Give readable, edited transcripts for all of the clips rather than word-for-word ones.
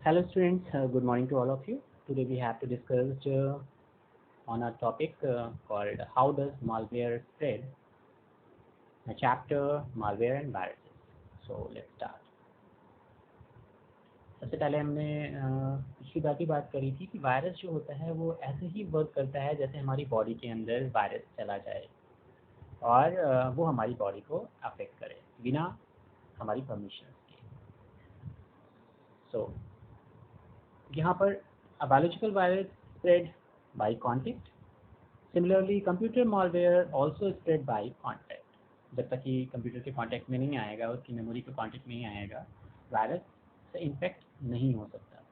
Hello students, good morning to all of you. Today we have to discuss on a topic called how does malware spread, a chapter malware and viruses. So let's start. सबसे पहले हमने पिछली बार की बात करी थी कि virus जो होता है वो ऐसे ही वर्क करता है जैसे हमारी बॉडी के अंदर वायरस चला जाए और वो हमारी बॉडी को अफेक्ट करे बिना हमारी परमिशन के. सो यहाँ पर a biological virus spread by contact. Similarly, computer malware also spread by contact. जब तक कि कंप्यूटर के कांटेक्ट में नहीं आएगा, उसकी मेमोरी के कांटेक्ट में नहीं आएगा, वायरस से इन्फेक्ट नहीं हो सकता.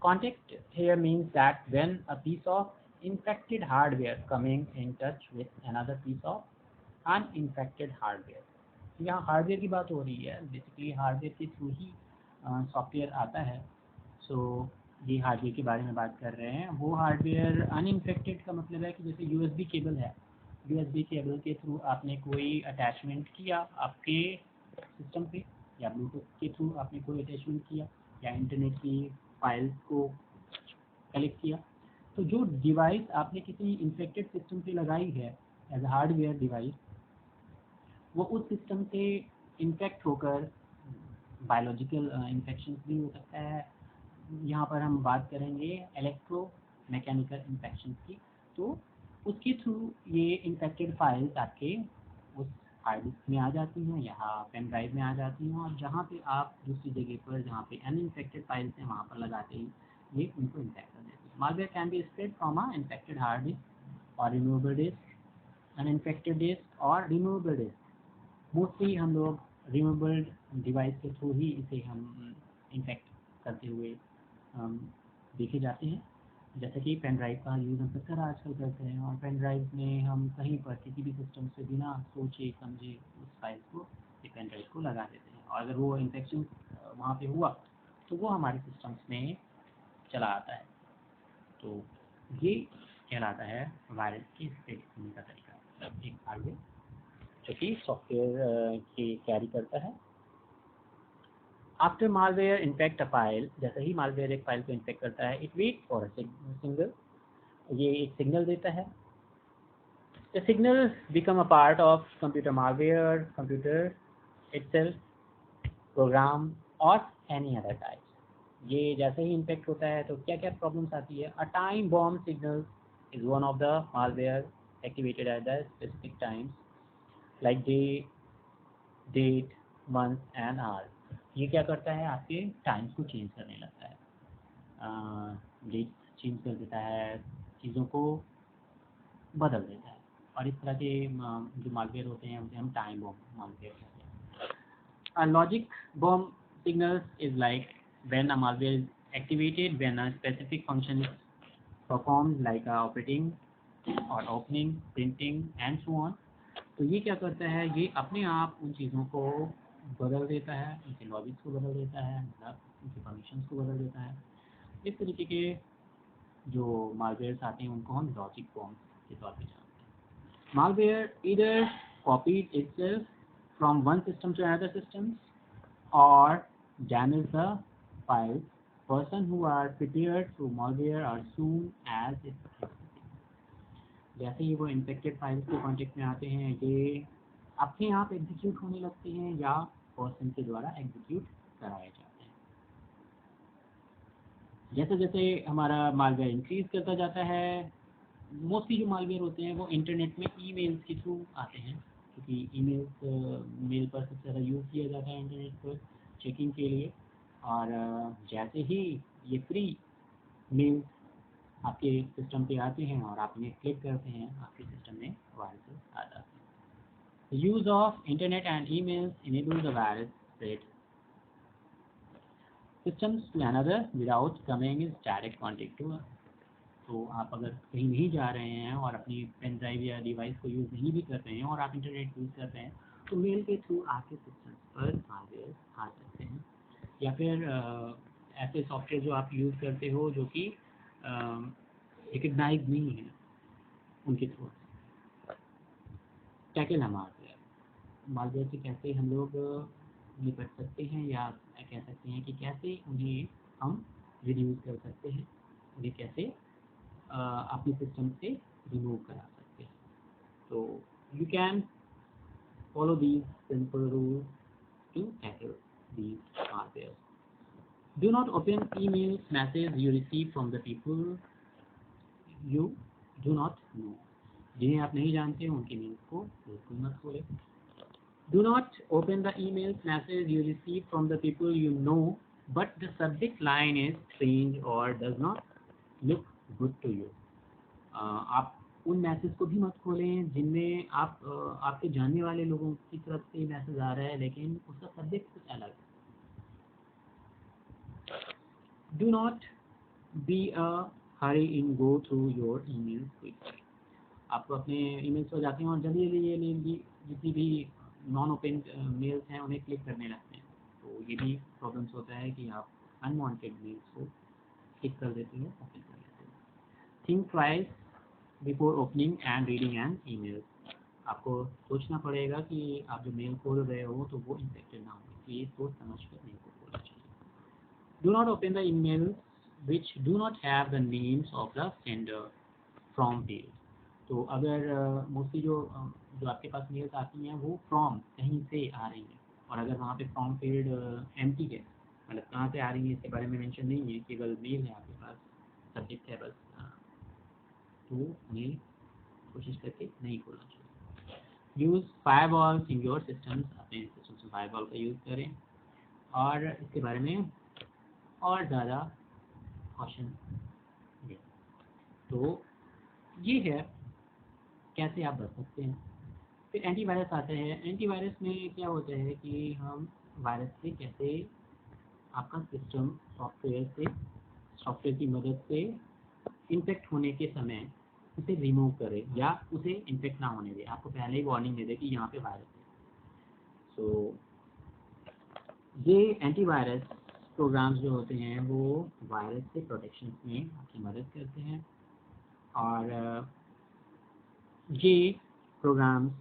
Contact here means that when a piece of infected hardware coming in touch with another piece of uninfected hardware. यहाँ हार्डवेयर की बात हो रही है. बेसिकली हार्डवेयर के थ्रू ही सॉफ्टवेयर आता है. सो ये हार्डवेयर के बारे में बात कर रहे हैं. वो हार्डवेयर अनइन्फेक्टेड का मतलब है कि जैसे यूएसबी केबल है, यूएसबी केबल के थ्रू आपने कोई अटैचमेंट किया आपके सिस्टम पे, या ब्लूटूथ के थ्रू आपने कोई अटैचमेंट किया, या इंटरनेट की फाइल्स को कलेक्ट किया, तो जो डिवाइस आपने किसी इन्फेक्टेड सिस्टम पे लगाई है एज अ हार्डवेयर डिवाइस, वो उस सिस्टम से इन्फेक्ट होकर बायोलॉजिकल इन्फेक्शन भी हो सकता है. यहाँ पर हम बात करेंगे इलेक्ट्रो मैकेनिकल इन्फेक्शन की. तो उसके थ्रू ये इन्फेक्टेड फाइल्स आपके उस हार्ड डिस्क में आ जाती हैं, यहाँ पेन ड्राइव में आ जाती हैं, और जहाँ पे आप दूसरी जगह पर जहाँ पे अनइन्फेक्टेड फाइल्स हैं वहाँ पर लगाते ही ये उनको इन्फेक्ट कर देती है. Malware can be spread from a infected hard disk और रिमूवेबल डिस्क, अनइन्फेक्टेड डिस्क और रिमूवेबल डिस्क. मोस्टली हम लोग रिमूवेबल डिवाइस के थ्रू ही इसे हम इन्फेक्ट करते हुए देखे जाते हैं. जैसे कि पेन ड्राइव का यूज़ हम सबसे आजकल करते हैं, और पेन ड्राइव में हम कहीं पर किसी भी सिस्टम से बिना सोचे समझे उस फाइल को, पेन ड्राइव को लगा देते हैं, और अगर वो इन्फेक्शन वहाँ पे हुआ तो वो हमारे सिस्टम्स में चला आता है. तो ये कहलाता है वायरस की स्प्रेड होने का तरीका. एक हार्डवेयर जो कि सॉफ्टवेयर की कैरी करता है. After malware infect a file, जैसे ही मालवेयर एक फाइल को इन्फेक्ट करता है, it wait for a signal, ये एक सिग्नल देता है. The signal become a part of computer malware, computer itself, program और एनी अदर टाइप. ये जैसे ही इन्फेक्ट होता है तो क्या क्या प्रॉब्लम्स आती है. A time bomb signal is one of the malware activated at the specific times like day, date, month and hour. ये क्या करता है, आपके टाइम्स को चेंज करने लगता है, डेट चेंज कर देता है, चीज़ों को बदल देता है. और इस तरह के जो मालवेयर होते हैं उसे हम टाइम बॉम्ब मालवेयर कहते हैं. A logic bomb signals is like when a malware is activated when a specific function is performed like operating or opening, printing and so on. तो ये क्या करता है, ये अपने आप उन चीज़ों को बदल देता है, उनके लॉजिक्स को बदल देता है, मतलब उनके फंक्शंस को बदल देता है. इस तरीके के जो मालवेयर्स आते हैं उनको हम लॉजिक बॉम्ब के तौर पे जानते हैं. Malware either copied itself from one system to another system or damage the files. Person who are prepared to malware are soon as it. जैसे ही वो इन्फेक्टेड फाइल्स के कॉन्टेक्ट में आते हैं, ये अपने आप एग्जीक्यूट होने लगते हैं या पर्सन के द्वारा एग्जीक्यूट कराए जाते हैं. जैसे जैसे हमारा मालवेयर इंक्रीज करता जाता है, मोस्टली जो मालवेयर होते हैं वो इंटरनेट में ईमेल्स के थ्रू आते हैं, क्योंकि ईमेल्स मेल पर सबसे ज़्यादा यूज़ किया जाता है इंटरनेट पर चेकिंग के लिए. और जैसे ही ये फ्री मेल्स आपके सिस्टम पे आते हैं और आप इन्हें क्लिक करते हैं, आपके सिस्टम में वायरस आ जाते हैं. Use of internet and emails enable the virus spread systems to another without coming in direct contact to. तो आप अगर कहीं नहीं जा रहे हैं और अपनी पेन ड्राइव या डिवाइस को यूज़ नहीं भी कर रहे हैं और आप इंटरनेट यूज़ कर रहे हैं, तो मेल के थ्रू आपके सिस्टम पर मालवेयर आ सकते हैं. या फिर ऐसे सॉफ्टवेयर जो आप यूज़ करते हो जो कि रिकग्नाइज नहीं है, उनके थ्रू टैकल है मालवेयर. मालवेयर से कैसे हम लोग निपट सकते हैं या कह सकते हैं कि कैसे उन्हें हम रिड्यूस कर सकते हैं, उन्हें कैसे अपने सिस्टम से रिमूव करा सकते हैं। तो you can follow these simple rules to tackle these malware. Do not open emails, messages you receive from the people you do not know. जिन्हें आप नहीं जानते उनके मेल्स को बिल्कुल मत खोलें. Do not open the emails, messages you receive from the people you know, but the subject line is strange or does not look good to you. आप उन मैसेज को भी मत खोलें जिनमें आपके जानने वाले लोगों की तरफ से मैसेज आ रहा है लेकिन उसका सब्जेक्ट कुछ अलग है. Do not be a Hari in go through your emails quickly. आप अपने ईमेल्स पर जाते हैं और जल्दी जल्दी ये जितनी भी नॉन ओपन मेल्स हैं उन्हें क्लिक करने लगते हैं. तो ये भी प्रॉब्लम्स होता है कि आप अनवांटेड मेल्स को क्लिक कर देते हैं, ओपन कर लेते हैं. Think twice before opening and reading an email. आपको सोचना पड़ेगा कि आप जो मेल खोल रहे हो तो वो इन्फेक्टेड ना हो, इसलिए सोच समझ कर मेल को खोलना चाहिए. Do not open the email which do not have the names of the sender from field. तो अगर मोस्टली जो आपके पास मेल्स आती हैं वो फ्रॉम कहीं से आ रही हैं और अगर वहाँ पे फ्रॉम फील्ड एम्प्टी है, मतलब कहाँ से आ रही है इसके बारे में मेंशन नहीं है, केवल मेल है आपके पास, सब्जेक्ट है बस, तो उन्हें कोशिश करके नहीं खोलना चाहिए. Use firewalls in your systems. अपने सिस्टम्स में फायरवॉल का यूज़ करें और इसके बारे में और ज़्यादा कॉशन दें. तो ये है कैसे आप बच सकते हैं. फिर एंटीवायरस आते हैं. एंटीवायरस में क्या होता है कि हम वायरस से कैसे आपका सिस्टम सॉफ्टवेयर की मदद से इन्फेक्ट होने के समय उसे रिमूव करें या उसे इन्फेक्ट ना होने दें. आपको पहले ही वार्निंग दे दे कि यहाँ पे वायरस है. सो ये एंटीवायरस प्रोग्राम्स जो होते हैं वो वायरस से प्रोटेक्शन में आपकी मदद करते हैं और ये प्रोग्राम्स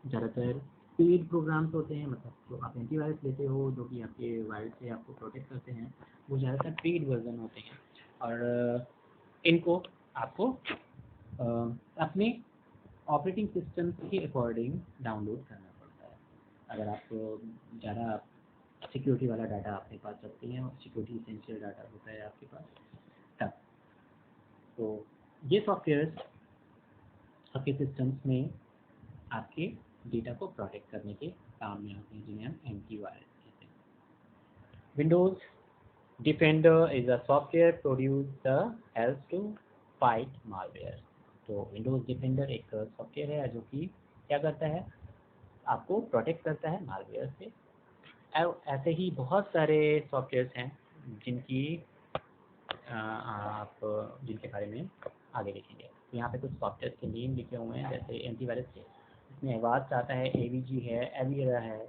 ज़्यादातर पेड प्रोग्राम्स होते हैं. मतलब जो आप एंटीवायरस लेते हो जो कि आपके वायरस से आपको प्रोटेक्ट करते हैं वो ज़्यादातर पेड वर्जन होते हैं और इनको आपको अपने ऑपरेटिंग सिस्टम के अकॉर्डिंग डाउनलोड करना पड़ता है. अगर आपको ज़्यादा सिक्योरिटी वाला डाटा अपने पास रखते हैं और सिक्योरिटी एसेंशियल डाटा होता है आपके पास तब, तो ये सॉफ्टवेयर आपके सिस्टम्स में आपके डेटा को प्रोटेक्ट करने के काम में आते हैं जिन्हें हम एंटीवायरस कहते हैं. Windows Defender is a software produce the help to fight malware. तो विंडोज़ डिफेंडर एक सॉफ्टवेयर है जो कि क्या करता है, आपको प्रोटेक्ट करता है मालवेयर से. ऐसे ही बहुत सारे सॉफ्टवेयर्स हैं जिनके बारे में आगे देखेंगे. तो यहाँ पे कुछ सॉफ्टवेयर के नेम लिखे हुए हैं जैसे एंटीवायरस के. इसमें एवास्ट आता है, एवीजी है, एविरा है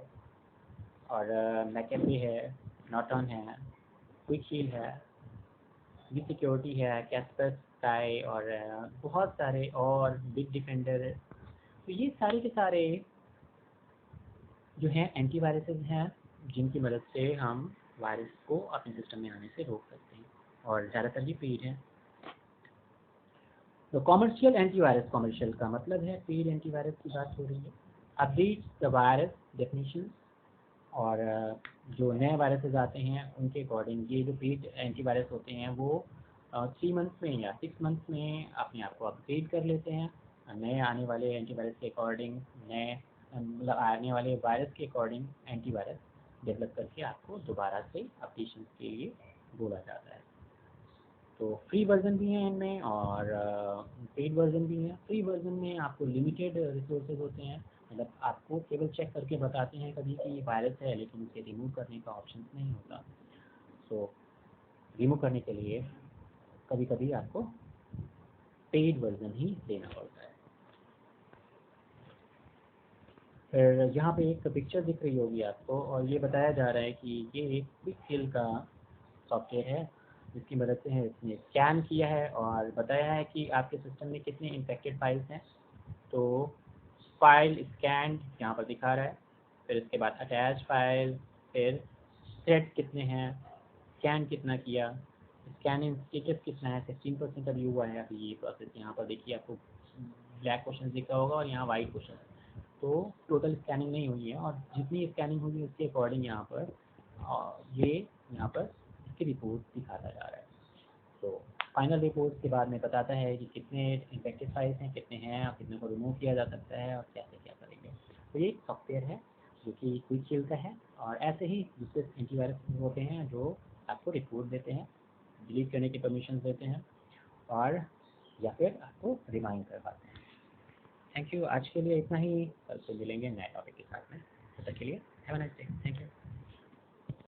और मैकेफे है, नॉर्टन है, क्विकशील्ड है, बी सिक्योरिटी है, कैस्परस्काई और बहुत सारे और बिग डिफेंडर है. तो ये सारे के सारे जो हैं एंटीवायरसेस हैं जिनकी मदद से हम वायरस को अपने सिस्टम में आने से रोक सकते हैं और ज़्यादातर ये पेड है. तो कॉमर्शियल एंटीवायरस, कॉमर्शियल का मतलब है पेड एंटीवायरस की बात हो रही है. अपडेट्स द वायरस डेफिनेशन और जो नए वायरसेस आते हैं उनके अकॉर्डिंग ये जो पेड एंटीवायरस होते हैं वो 3 मंथ्स में या 6 मंथ्स में अपने आप को अपडेट कर लेते हैं नए आने वाले एंटीवायरस के अकॉर्डिंग. नए मतलब आने वाले वायरस के अकॉर्डिंग एंटीवायरस डेवलप करके आपको दोबारा से अपडेशन के लिए बोला जाता है. तो फ्री वर्जन भी हैं इनमें और पेड वर्जन भी है. फ्री वर्जन में आपको लिमिटेड रिसोर्सेज होते हैं, मतलब आपको केवल चेक करके बताते हैं कभी कि वायरस है लेकिन उसे रिमूव करने का ऑप्शन नहीं होता. सो रिमूव करने के लिए कभी कभी आपको पेड वर्जन ही लेना पड़ता है. फिर यहाँ पे एक पिक्चर दिख रही होगी आपको और ये बताया जा रहा है कि ये एक क्विकशील्ड का सॉफ्टवेयर है जिसकी मदद से इसने स्कैन किया है और बताया है कि आपके सिस्टम में कितने इन्फेक्टेड फाइल्स हैं. तो फाइल स्कैन यहाँ पर दिखा रहा है, फिर इसके बाद अटैच फाइल, फिर थ्रेड कितने हैं, स्कैन कितना किया, स्कैनिंग स्टेटस कितना है, 16% अभी हुआ है अभी ये प्रोसेस। यहाँ पर देखिए आपको ब्लैक क्वेश्चन दिख रहा होगा और यहाँ वाइट क्वेश्चन, तो टोटल स्कैनिंग नहीं हुई है, और जितनी स्कैनिंग हुई है उसके अकॉर्डिंग यहाँ पर ये यहाँ पर इसकी रिपोर्ट दिखाता जा रहा है। तो फाइनल रिपोर्ट के बाद में बताता है कि कितने इन्फेक्टेड फाइल्स हैं, कितने हैं, और कितने को रिमूव किया जा सकता है, और कैसे क्या करेंगे। तो ये सॉफ्टवेयर है जो कि क्विक शील्ड का है, और ऐसे ही दूसरे एंटीवायरस होते हैं जो आपको रिपोर्ट देते हैं, डिलीट करने की परमिशन देते हैं, और या फिर आपको रिमाइंड करवाते हैं। थैंक यू, आज के लिए इतना ही, कल से मिलेंगे नए टॉपिक के साथ में। तब तक के लिए have a nice day, thank you.